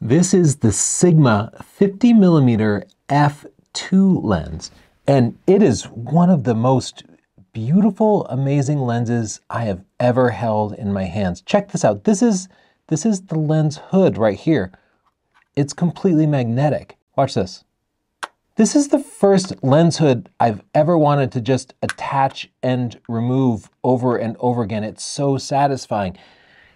This is the Sigma 50mm f2 lens, and it is one of the most beautiful, amazing lenses I have ever held in my hands. Check this out. This is the lens hood right here. It's completely magnetic. Watch this. This is the first lens hood I've ever wanted to just attach and remove over and over again. It's so satisfying.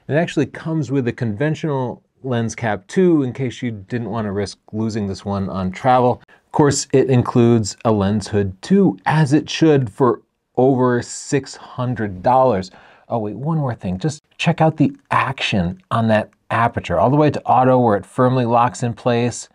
It actually comes with a conventional lens cap too, in case you didn't want to risk losing this one on travel. Of course, it includes a lens hood too, as it should, for over $600. Oh wait, one more thing. Just check out the action on that aperture, all the way to auto where it firmly locks in place,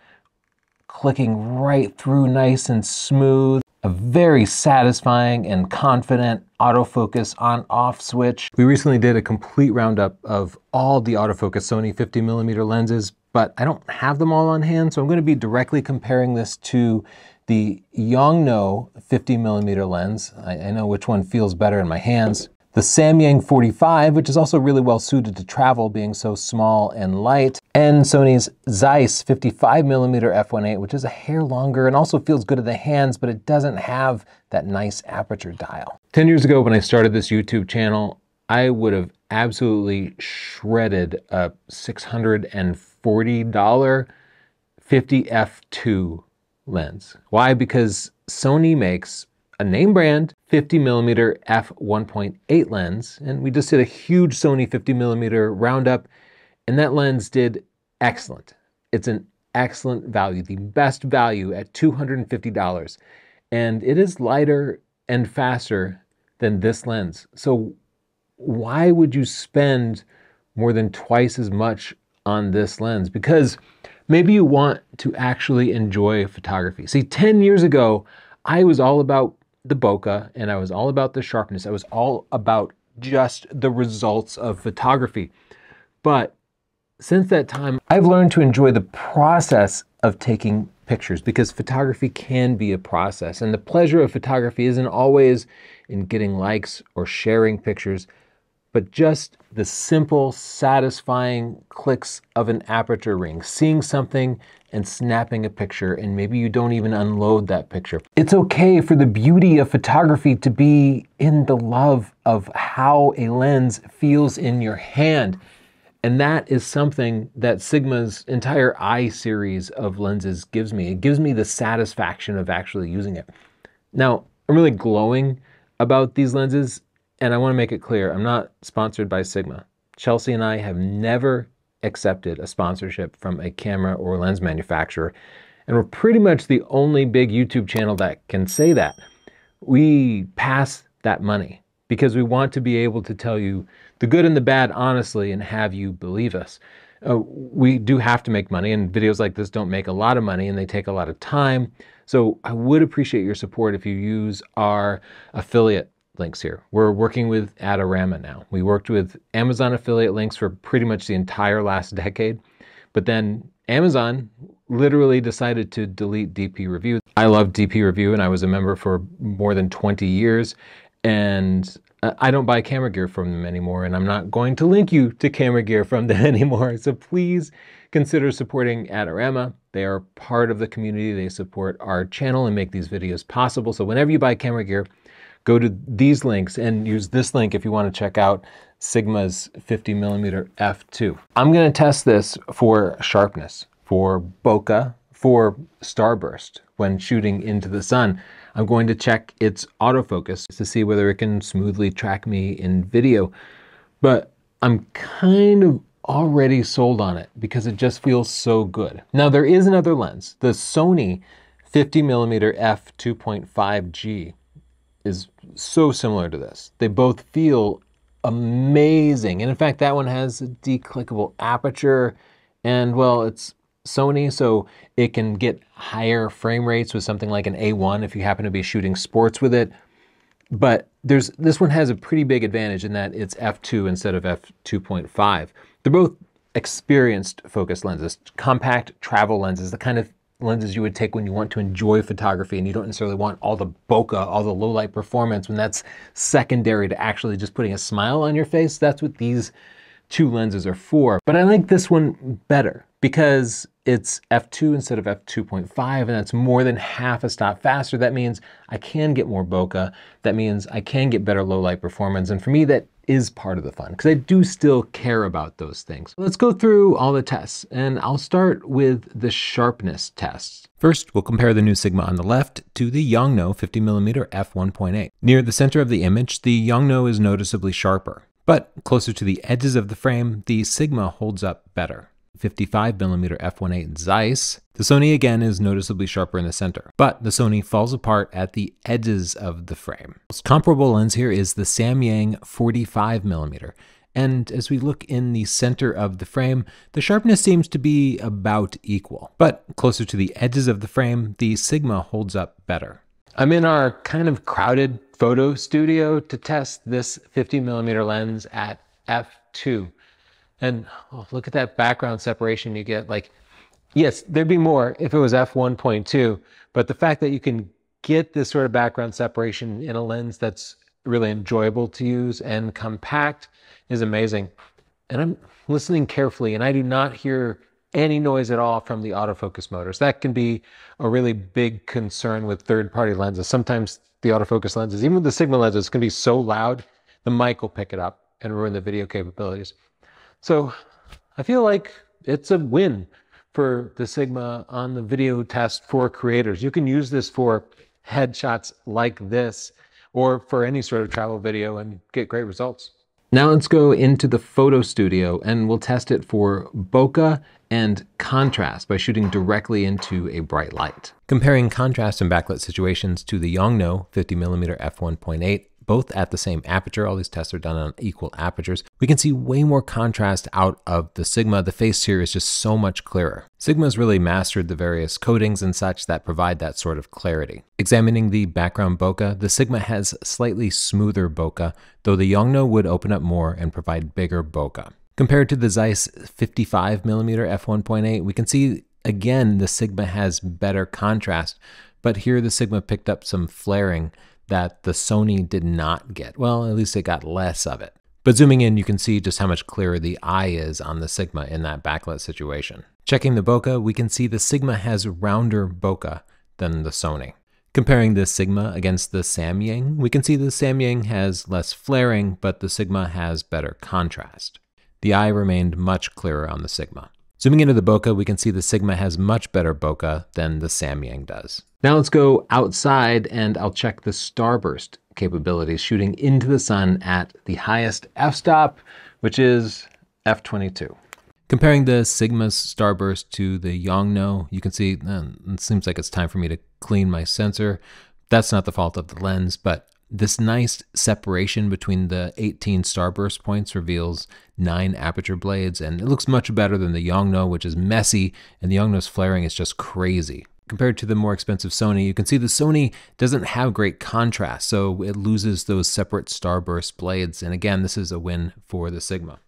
clicking right through nice and smooth. A very satisfying and confident autofocus on-off switch. We recently did a complete roundup of all the autofocus Sony 50mm lenses, but I don't have them all on hand, so I'm going to be directly comparing this to the Yongnuo 50mm lens. I know which one feels better in my hands. The Samyang 45, which is also really well suited to travel, being so small and light, and Sony's Zeiss 55mm f1.8, which is a hair longer and also feels good in the hands, but it doesn't have that nice aperture dial. 10 years ago when I started this YouTube channel, I would have absolutely shredded a $640 50f2 lens. Why? Because Sony makes a name brand 50mm f1.8 lens, and we just did a huge Sony 50mm roundup, and that lens did excellent. It's an excellent value, the best value at $250, and it is lighter and faster than this lens. So why would you spend more than twice as much on this lens? Because maybe you want to actually enjoy photography. See, 10 years ago, I was all about the bokeh, and I was all about the sharpness. I was all about just the results of photography. But since that time, I've learned to enjoy the process of taking pictures, because photography can be a process. And the pleasure of photography isn't always in getting likes or sharing pictures, but just the simple, satisfying clicks of an aperture ring, seeing something and snapping a picture, and maybe you don't even unload that picture. It's okay for the beauty of photography to be in the love of how a lens feels in your hand. And that is something that Sigma's entire I series of lenses gives me. It gives me the satisfaction of actually using it. Now, I'm really glowing about these lenses, and I want to make it clear, I'm not sponsored by Sigma. Chelsea and I have never accepted a sponsorship from a camera or lens manufacturer, and we're pretty much the only big YouTube channel that can say that. We pass that money because we want to be able to tell you the good and the bad honestly and have you believe us. We do have to make money, and videos like this don't make a lot of money and they take a lot of time. So I would appreciate your support if you use our affiliate links here. We're working with Adorama now. We worked with Amazon affiliate links for pretty much the entire last decade, but then Amazon literally decided to delete DP Review. I love DP Review, and I was a member for more than 20 years, and I don't buy camera gear from them anymore, and I'm not going to link you to camera gear from them anymore. So please consider supporting Adorama. They are part of the community. They support our channel and make these videos possible. So whenever you buy camera gear, go to these links and use this link if you want to check out Sigma's 50mm f2. I'm going to test this for sharpness, for bokeh, for starburst when shooting into the sun. I'm going to check its autofocus to see whether it can smoothly track me in video. But I'm kind of already sold on it because it just feels so good. Now there is another lens, the Sony 50mm f2.5G. is so similar to this. They both feel amazing. And in fact, that one has a declickable aperture, and well, it's Sony, so it can get higher frame rates with something like an A1 if you happen to be shooting sports with it. But this one has a pretty big advantage in that it's f2 instead of f2.5. They're both experienced focus lenses, compact travel lenses, the kind of lenses you would take when you want to enjoy photography and you don't necessarily want all the bokeh, all the low light performance, when that's secondary to actually just putting a smile on your face. That's what these 2 lenses or 4, but I like this one better because it's f2 instead of f2.5, and that's more than half a stop faster. That means I can get more bokeh. That means I can get better low light performance. And for me, that is part of the fun because I do still care about those things. Let's go through all the tests, and I'll start with the sharpness tests. First, we'll compare the new Sigma on the left to the Yongnuo 50mm f1.8. Near the center of the image, the Yongnuo is noticeably sharper, but closer to the edges of the frame, the Sigma holds up better. 55mm f1.8 Zeiss, the Sony again is noticeably sharper in the center, but the Sony falls apart at the edges of the frame. Most comparable lens here is the Samyang 45mm, and as we look in the center of the frame, the sharpness seems to be about equal, but closer to the edges of the frame, the Sigma holds up better. I'm in our kind of crowded photo studio to test this 50mm lens at f2. And oh, look at that background separation you get. Like, yes, there'd be more if it was f1.2, but the fact that you can get this sort of background separation in a lens that's really enjoyable to use and compact is amazing. And I'm listening carefully, and I do not hear any noise at all from the autofocus motors. That can be a really big concern with third-party lenses. Sometimes the autofocus lenses, even with the Sigma lenses, can be so loud, the mic will pick it up and ruin the video capabilities. So I feel like it's a win for the Sigma on the video test for creators. You can use this for headshots like this or for any sort of travel video and get great results. Now let's go into the photo studio and we'll test it for bokeh and contrast by shooting directly into a bright light. Comparing contrast and backlit situations to the Yongnuo 50mm f1.8, both at the same aperture, all these tests are done on equal apertures, we can see way more contrast out of the Sigma. The face here is just so much clearer. Sigma's really mastered the various coatings and such that provide that sort of clarity. Examining the background bokeh, the Sigma has slightly smoother bokeh, though the Yongnuo would open up more and provide bigger bokeh. Compared to the Zeiss 55mm f1.8, we can see again the Sigma has better contrast, but here the Sigma picked up some flaring that the Sony did not get. Well, at least it got less of it. But zooming in, you can see just how much clearer the eye is on the Sigma in that backlit situation. Checking the bokeh, we can see the Sigma has rounder bokeh than the Sony. Comparing the Sigma against the Samyang, we can see the Samyang has less flaring, but the Sigma has better contrast. The eye remained much clearer on the Sigma. Zooming into the bokeh, we can see the Sigma has much better bokeh than the Samyang does. Now let's go outside and I'll check the Starburst capabilities, shooting into the sun at the highest f-stop, which is f22. Comparing the Sigma's Starburst to the Yongnuo, you can see it seems like it's time for me to clean my sensor. That's not the fault of the lens, but this nice separation between the 18 Starburst points reveals 9 aperture blades, and it looks much better than the Yongnuo, which is messy, and the Yongnuo's flaring is just crazy. Compared to the more expensive Sony, you can see the Sony doesn't have great contrast, so it loses those separate Starburst blades, and again, this is a win for the Sigma.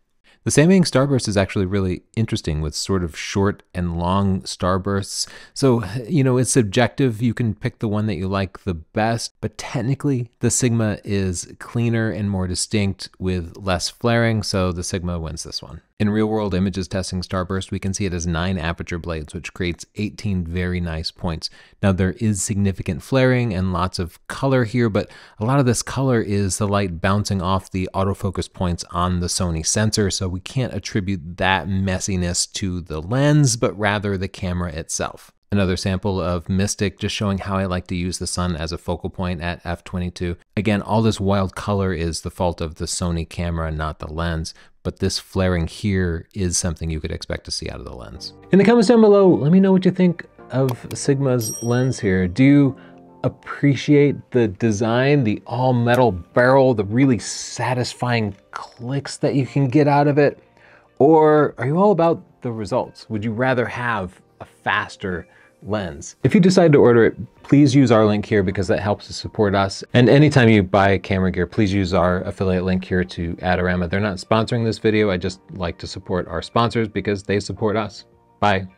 The Samyang Starburst is actually really interesting with sort of short and long starbursts. So, you know, it's subjective. You can pick the one that you like the best, but technically the Sigma is cleaner and more distinct with less flaring, so the Sigma wins this one. In real-world images testing Starburst, we can see it has 9 aperture blades, which creates 18 very nice points. Now, there is significant flaring and lots of color here, but a lot of this color is the light bouncing off the autofocus points on the Sony sensor, so we can't attribute that messiness to the lens, but rather the camera itself. Another sample of Mystic, just showing how I like to use the sun as a focal point at f22. Again, all this wild color is the fault of the Sony camera, not the lens, but this flaring here is something you could expect to see out of the lens. In the comments down below, let me know what you think of Sigma's lens here. Do you appreciate the design, the all metal barrel, the really satisfying clicks that you can get out of it? Or are you all about the results? Would you rather have a faster lens? If you decide to order it, please use our link here because that helps to support us. And anytime you buy camera gear, please use our affiliate link here to Adorama. They're not sponsoring this video. I just like to support our sponsors because they support us. Bye.